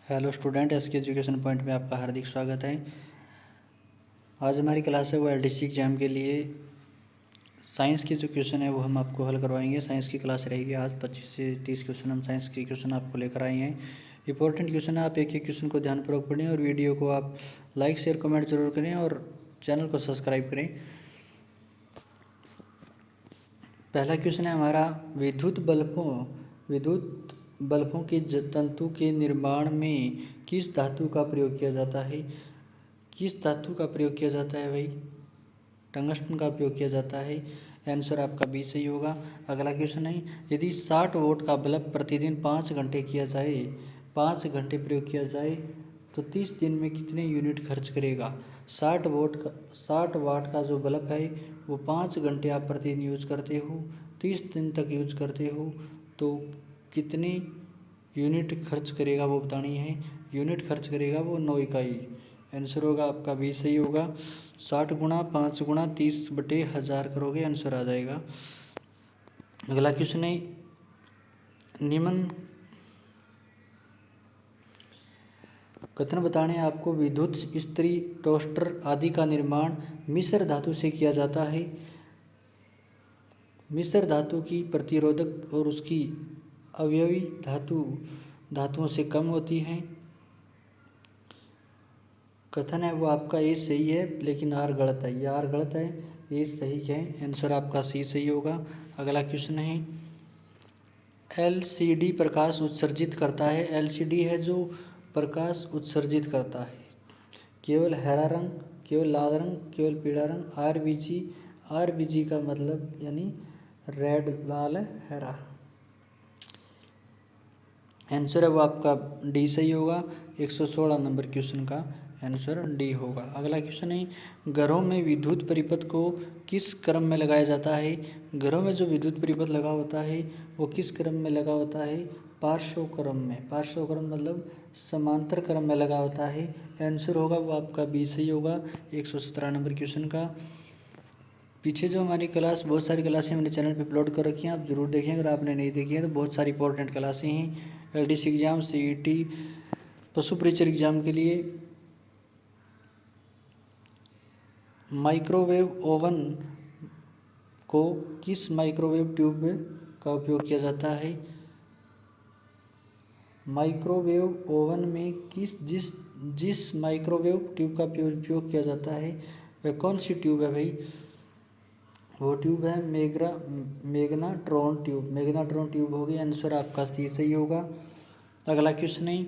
Hello student, SK education point में आपका हार्दिक स्वागत है। आज हमारी क्लास है वो एलडीसी एग्ज़ाम के लिए साइंस के जो क्वेश्चन है वो हम आपको हल करवाएंगे। साइंस की क्लास रहेगी आज 25 से 30 क्वेश्चन हम साइंस के क्वेश्चन आपको लेकर आए हैं। इंपॉर्टेंट क्वेश्चन है, आप एक एक क्वेश्चन को ध्यानपूर्वक पढ़ें और वीडियो को आप लाइक शेयर कमेंट जरूर करें और चैनल को सब्सक्राइब करें। पहला क्वेश्चन है हमारा, विद्युत बल्बों के तंतु के निर्माण में किस धातु का प्रयोग किया जाता है? किस धातु का प्रयोग किया जाता है भाई? टंगस्टन का प्रयोग किया जाता है। आंसर आपका बी सही होगा। अगला क्वेश्चन है, यदि 60 वोल्ट का बल्ब प्रतिदिन 5 घंटे किया जाए 5 घंटे प्रयोग किया जाए तो 30 दिन में कितने यूनिट खर्च करेगा? 60 वाट का जो बल्ब है वो 5 घंटे आप प्रतिदिन यूज करते हो, 30 दिन तक यूज करते हो तो कितने यूनिट खर्च करेगा वो बतानी है। यूनिट खर्च करेगा वो 9 इकाई। आंसर होगा आपका बी सही होगा। 60 गुणा 5 गुणा 30/1000 करोगे आंसर आ जाएगा। अगला क्वेश्चन है, निम्न कथन बताने आपको विद्युत इस्त्री, टोस्टर आदि का निर्माण मिश्र धातु से किया जाता है। मिश्र धातु की प्रतिरोधक और उसकी अवयवी धातुओं से कम होती हैं। कथन है वो आपका ए सही है लेकिन आर गलत है। ये आर गलत है, ए सही है। आंसर आपका सी सही होगा। अगला क्वेश्चन है, एलसीडी प्रकाश उत्सर्जित करता है। एलसीडी है जो प्रकाश उत्सर्जित करता है। केवल हरा रंग, केवल लाल रंग, केवल पीला रंग। आरबीजी का मतलब यानी रेड, लाल, हरा। आंसर है वो आपका डी सही होगा। 116 नंबर क्वेश्चन का आंसर डी होगा। अगला क्वेश्चन है, घरों में विद्युत परिपथ को किस क्रम में लगाया जाता है? घरों में जो विद्युत परिपथ लगा होता है वो किस क्रम में लगा होता है? पार्श्व क्रम में। पार्श्व क्रम मतलब समांतर क्रम में लगा होता है। आंसर होगा वो आपका बी सही होगा। 117 नंबर क्वेश्चन का। पीछे जो हमारी क्लास, बहुत सारी क्लासें मैंने चैनल पे अपलोड कर रखी हैं, आप ज़रूर देखें। अगर आपने नहीं देखी है तो बहुत सारी इंपॉर्टेंट क्लासें हैं एलडीसी एग्ज़ाम, सीईटी, पशु परीक्षक एग्ज़ाम के लिए। माइक्रोवेव ओवन को किस माइक्रोवेव ट्यूब का उपयोग किया जाता है? माइक्रोवेव ओवन में जिस माइक्रोवेव ट्यूब का उपयोग किया जाता है वह कौन सी ट्यूब है भाई? वो ट्यूब है मैग्नाट्रॉन ट्यूब। मैग्नाट्रॉन ट्यूब होगी। आंसर आपका सी सही होगा। अगला क्वेश्चन है,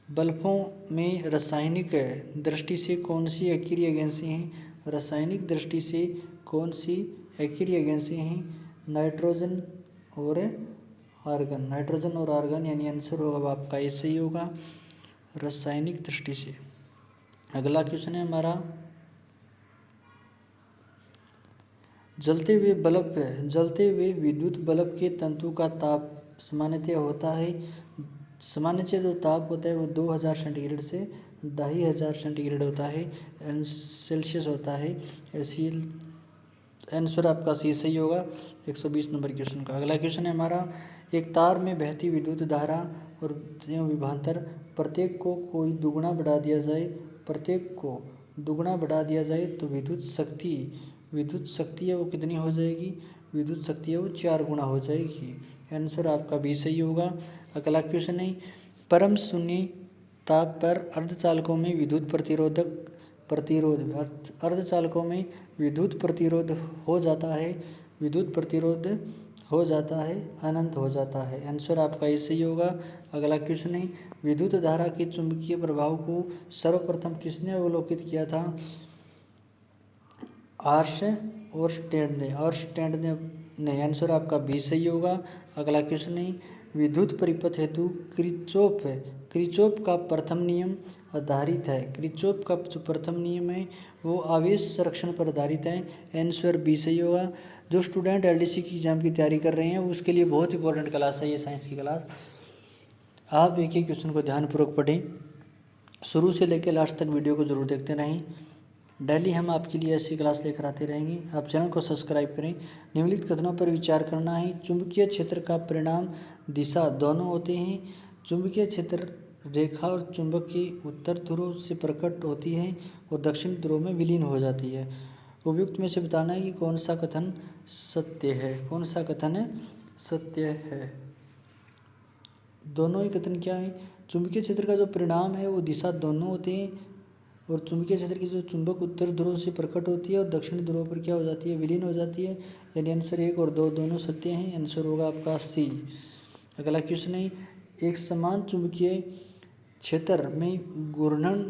बल्बों में रासायनिक दृष्टि से कौन सी अक्रिय गैसें हैं? रासायनिक दृष्टि से कौन सी अक्रिय गैसें हैं? नाइट्रोजन और आर्गन। नाइट्रोजन और आर्गन, यानी आंसर होगा आपका ये सही होगा रासायनिक दृष्टि से। अगला क्वेश्चन है हमारा, जलते हुए विद्युत बल्ब के तंतु का ताप सामान्यतः होता है। सामान्य जो ताप होता है वो 2000 सेंटीग्रेड से 2500 सेंटीग्रेड होता है, सेल्सियस होता है। आंसर आपका सी सही होगा। 120 नंबर क्वेश्चन का। अगला क्वेश्चन है हमारा, एक तार में बहती विद्युत धारा और विभवांतर प्रत्येक को दुगुना बढ़ा दिया जाए तो विद्युत शक्ति है वो कितनी हो जाएगी? विद्युत शक्ति है वो 4 गुना हो जाएगी। आंसर आपका भी सही होगा। अगला क्वेश्चन है, परम शून्य ताप पर अर्धचालकों में विद्युत प्रतिरोध हो जाता है अनंत हो जाता है। आंसर आपका ये सही होगा। अगला क्वेश्चन है, विद्युत धारा के चुंबकीय प्रभाव को सर्वप्रथम किसने अवलोकित किया था? आर्स्टेड ने। आंसर आपका बी सही होगा। अगला क्वेश्चन है, विद्युत परिपथ हेतु क्रिचॉफ का प्रथम नियम आधारित है। क्रिचॉफ का जो प्रथम नियम है वो आवेश संरक्षण पर आधारित है। आंसर बी सही होगा। जो स्टूडेंट एलडीसी की एग्जाम की तैयारी कर रहे हैं उसके लिए बहुत इंपॉर्टेंट क्लास है ये साइंस की क्लास। आप एक एक क्वेश्चन को ध्यानपूर्वक पढ़ें, शुरू से लेकर लास्ट तक वीडियो को जरूर देखते रहें। डेली हम आपके लिए ऐसी क्लास लेकर आते रहेंगे। आप चैनल को सब्सक्राइब करें। निम्नलिखित कथनों पर विचार करना है। चुंबकीय क्षेत्र का परिणाम दिशा दोनों होते हैं। चुंबकीय क्षेत्र रेखा और चुंबक की उत्तर ध्रुव से प्रकट होती है और दक्षिण ध्रुव में विलीन हो जाती है। उपयुक्त में से बताना है कि कौन सा कथन सत्य है। कौन सा कथन है सत्य है? दोनों ही कथन क्या है? चुंबकीय क्षेत्र का जो परिणाम है वो दिशा दोनों होते हैं, और चुंबकीय क्षेत्र की जो चुंबक उत्तर ध्रुव से प्रकट होती है और दक्षिण ध्रुव पर क्या हो जाती है? विलीन हो जाती है। यानी आंसर 1 और 2 दोनों सत्य हैं। आंसर होगा आपका सी। अगला क्वेश्चन है, एक समान चुंबकीय क्षेत्र में घूर्णन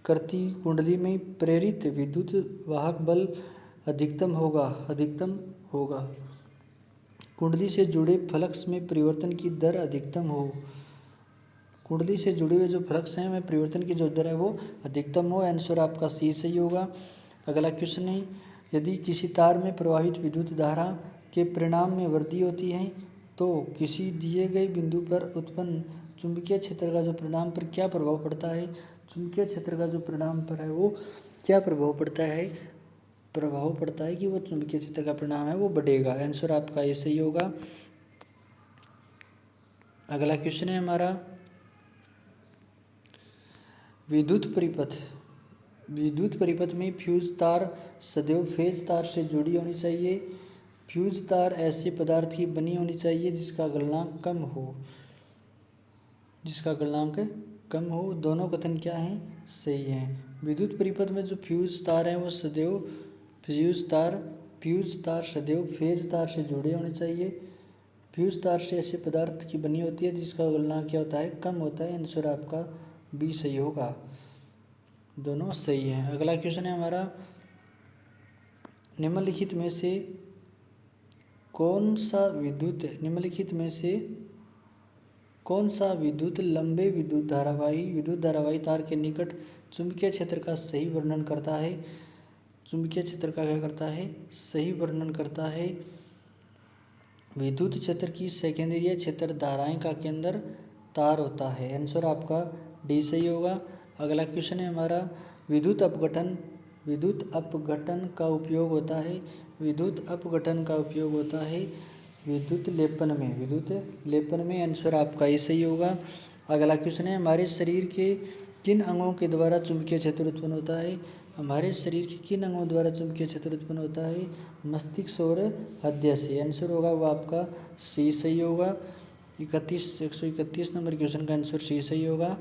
करती कुंडली में प्रेरित विद्युत वाहक बल अधिकतम होगा। कुंडली से जुड़े फ्लक्स में परिवर्तन की दर अधिकतम हो। कुंडली से जुड़े हुए जो फ्लक्स हैं में परिवर्तन की जो दर है वो अधिकतम हो। आंसर आपका सी सही होगा। अगला क्वेश्चन है, यदि किसी तार में प्रवाहित विद्युत धारा के परिणाम में वृद्धि होती है तो किसी दिए गए बिंदु पर उत्पन्न चुंबकीय क्षेत्र का जो परिणाम पर क्या प्रभाव पड़ता है? चुंबकीय क्षेत्र का जो परिणाम पर है वो क्या प्रभाव पड़ता है? प्रभाव पड़ता है कि वो चुंबकीय क्षेत्र का परिणाम है वो बढ़ेगा। आंसर आपका ये सही होगा। अगला क्वेश्चन है हमारा, विद्युत परिपथ में फ्यूज तार सदैव फेज तार से जुड़ी होनी चाहिए। फ्यूज तार ऐसे पदार्थ की बनी होनी चाहिए जिसका गलनांक कम हो। दोनों कथन क्या हैं? सही हैं। विद्युत परिपथ में जो फ्यूज तार हैं वो सदैव फ्यूज तार सदैव फेज तार से जुड़े होने चाहिए। फ्यूज तार से ऐसे पदार्थ की बनी होती है जिसका गलनांक क्या होता है? कम होता है। आंसर आपका बी सही होगा। दोनों सही हैं। अगला क्वेश्चन है हमारा, निम्नलिखित में से कौन सा विद्युत लंबे विद्युत धारावाही तार के निकट चुंबकीय क्षेत्र का सही वर्णन करता है? चुंबकीय क्षेत्र का क्या करता है? सही वर्णन करता है। विद्युत क्षेत्र की सेकेंडरी क्षेत्र धाराएं का केंद्र तार होता है। आंसर आपका डी सही होगा। अगला क्वेश्चन है हमारा, विद्युत अपघटन का उपयोग होता है विद्युत लेपन में। आंसर आपका ही सही होगा। अगला क्वेश्चन है, हमारे शरीर के किन अंगों के द्वारा चुंबकीय क्षेत्र उत्पन्न होता है? हमारे शरीर के किन अंगों द्वारा चुंबकीय क्षेत्र उत्पन्न होता है? मस्तिष्क और हृदय से। आंसर होगा वो आपका सी सही होगा। 131 नंबर क्वेश्चन का आंसर सी सही होगा,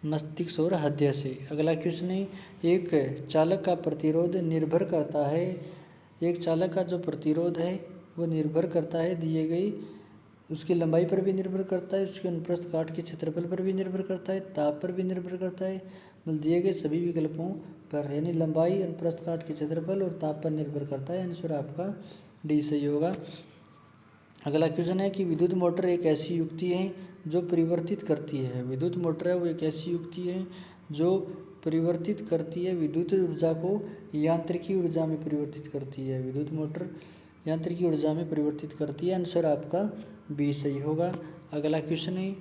मस्तिष्क और हृदय से। अगला क्वेश्चन है, एक चालक का जो प्रतिरोध है वो निर्भर करता है दिए गई उसकी लंबाई पर भी निर्भर करता है, उसके अनुप्रस्थ काट के क्षेत्रफल पर भी निर्भर करता है, ताप पर भी निर्भर करता है, मतलब दिए गए सभी विकल्पों पर, यानी लंबाई, अनुप्रस्थ काट के क्षेत्रफल और ताप पर निर्भर करता है। आंसर आपका डी सही होगा। अगला क्वेश्चन है कि विद्युत मोटर एक ऐसी युक्ति है जो परिवर्तित करती है। विद्युत मोटर है वो एक ऐसी युक्ति है जो परिवर्तित करती है विद्युत ऊर्जा को यांत्रिकी ऊर्जा में परिवर्तित करती है। विद्युत मोटर यांत्रिकी ऊर्जा में परिवर्तित करती है। आंसर आपका बी सही होगा। अगला क्वेश्चन है,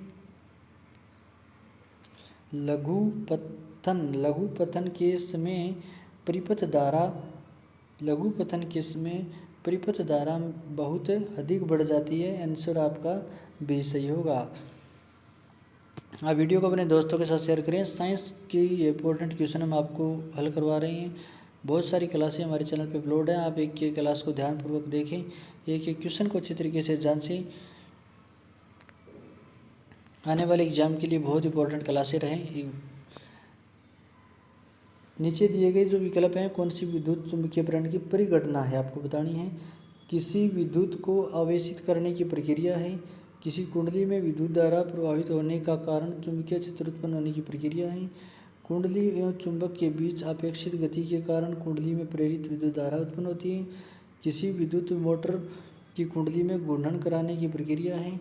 लघु पतन के समय परिपथ धारा बहुत अधिक बढ़ जाती है। आंसर आपका बी सही होगा। आप वीडियो को अपने दोस्तों के साथ शेयर करें। साइंस की इंपॉर्टेंट क्वेश्चन हम आपको हल करवा रहे हैं। बहुत सारी क्लासें हमारे चैनल पे अपलोड हैं, आप एक एक क्लास को ध्यानपूर्वक देखें, एक एक क्वेश्चन को अच्छी तरीके से जांचें। आने वाले एग्जाम के लिए बहुत इंपॉर्टेंट क्लासें रहें। नीचे दिए गए जो विकल्प हैं, कौन सी विद्युत चुंबकीय प्रेरण की परिघटना है आपको बतानी है। किसी विद्युत को आवेशित करने की प्रक्रिया है, किसी कुंडली में विद्युत धारा प्रवाहित होने का कारण चुंबकीय क्षेत्र उत्पन्न होने की प्रक्रिया है, कुंडली एवं चुंबक के बीच अपेक्षित गति के कारण कुंडली में प्रेरित विद्युत धारा उत्पन्न होती है, किसी विद्युत मोटर की कुंडली में घूर्णन कराने की प्रक्रिया है।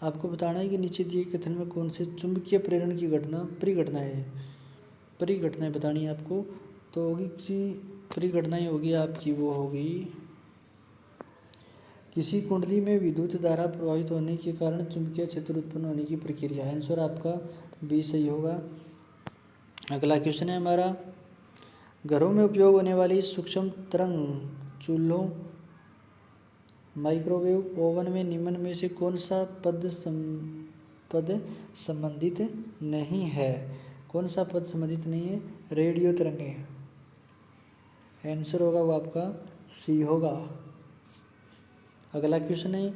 आपको बताना है कि नीचे दिए कथन में कौन से चुंबकीय प्रेरण की परिघटनाएं बतानी है आपको। तो होगी कि परिघटनाएं होगी आपकी, वो होगी किसी कुंडली में विद्युत धारा प्रवाहित होने के कारण चुंबकीय क्षेत्र उत्पन्न होने की प्रक्रिया। आंसर आपका बी सही होगा। अगला क्वेश्चन है हमारा, घरों में उपयोग होने वाली सूक्ष्म तरंग चूल्हों, माइक्रोवेव ओवन में निम्न में से कौन सा पद संबंधित नहीं है? कौन सा पद संबंधित नहीं है? रेडियो तरंगें। आंसर होगा वो आपका सी होगा। अगला क्वेश्चन है,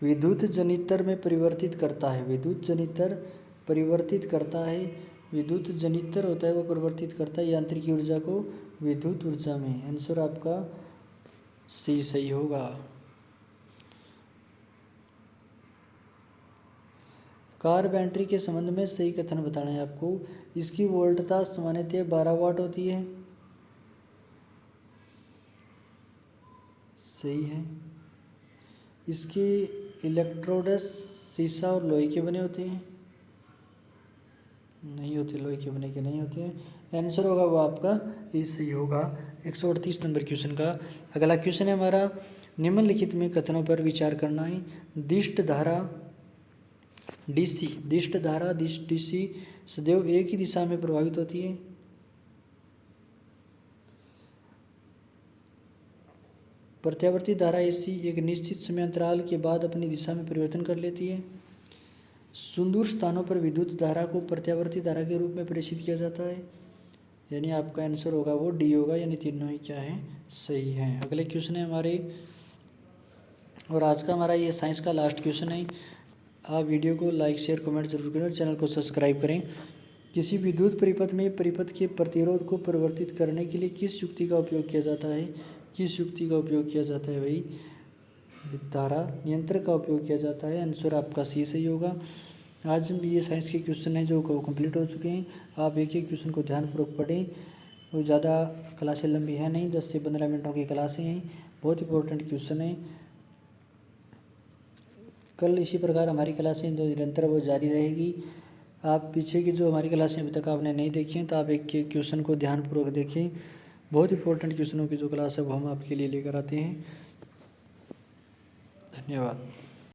विद्युत जनित्र में परिवर्तित करता है। विद्युत जनित्र परिवर्तित करता है। विद्युत जनित्र होता है वो परिवर्तित करता है यांत्रिक ऊर्जा को विद्युत ऊर्जा में। आंसर आपका सी सही होगा। कार बैटरी के संबंध में सही कथन बताना है आपको। इसकी वोल्टता सामान्यतः 12 वाट होती है। सही है। इसके इलेक्ट्रोड्स शीशा और लोहे के बने होते हैं। नहीं होते, लोहे के बने के नहीं होते हैं। आंसर होगा वो आपका ये सही होगा। 138 नंबर क्वेश्चन का अगला क्वेश्चन है हमारा, निम्नलिखित में कथनों पर विचार करना है। दिष्ट धारा डीसी, दिष्ट धारा डीसी सदैव एक ही दिशा में प्रभावित होती है। प्रत्यावर्ती धारा एसी एक निश्चित समय अंतराल के बाद अपनी दिशा में परिवर्तन कर लेती है। सुदूर स्थानों पर विद्युत धारा को प्रत्यावर्ती धारा के रूप में प्रेषित किया जाता है। यानी आपका आंसर होगा वो डी होगा, यानी तीनों ही क्या है? सही है। अगले क्वेश्चन है हमारे, और आज का हमारा ये साइंस का लास्ट क्वेश्चन है। आप वीडियो को लाइक शेयर कमेंट जरूर करें और चैनल को सब्सक्राइब करें। किसी विद्युत परिपथ में परिपथ के प्रतिरोध को परिवर्तित करने के लिए किस युक्ति का उपयोग किया जाता है? किस युक्ति का उपयोग किया जाता है भाई? धारा नियंत्रक का उपयोग किया जाता है। आंसर आपका सी सही होगा। आज ये साइंस के क्वेश्चन हैं जो कंप्लीट हो चुके हैं। आप एक एक क्वेश्चन को ध्यानपूर्वक पढ़ें। वो ज़्यादा क्लासें लंबी है नहीं, 10 से 15 मिनटों की क्लासें हैं। बहुत इंपॉर्टेंट क्वेश्चन है। कल इसी प्रकार हमारी क्लासें जो निरंतर वो जारी रहेगी। आप पीछे की जो हमारी क्लासें अभी तक आपने नहीं देखी हैं तो आप एक एक क्वेश्चन को ध्यानपूर्वक देखें। बहुत इंपॉर्टेंट क्वेश्चनों की जो क्लास है वो हम आपके लिए लेकर आते हैं। धन्यवाद।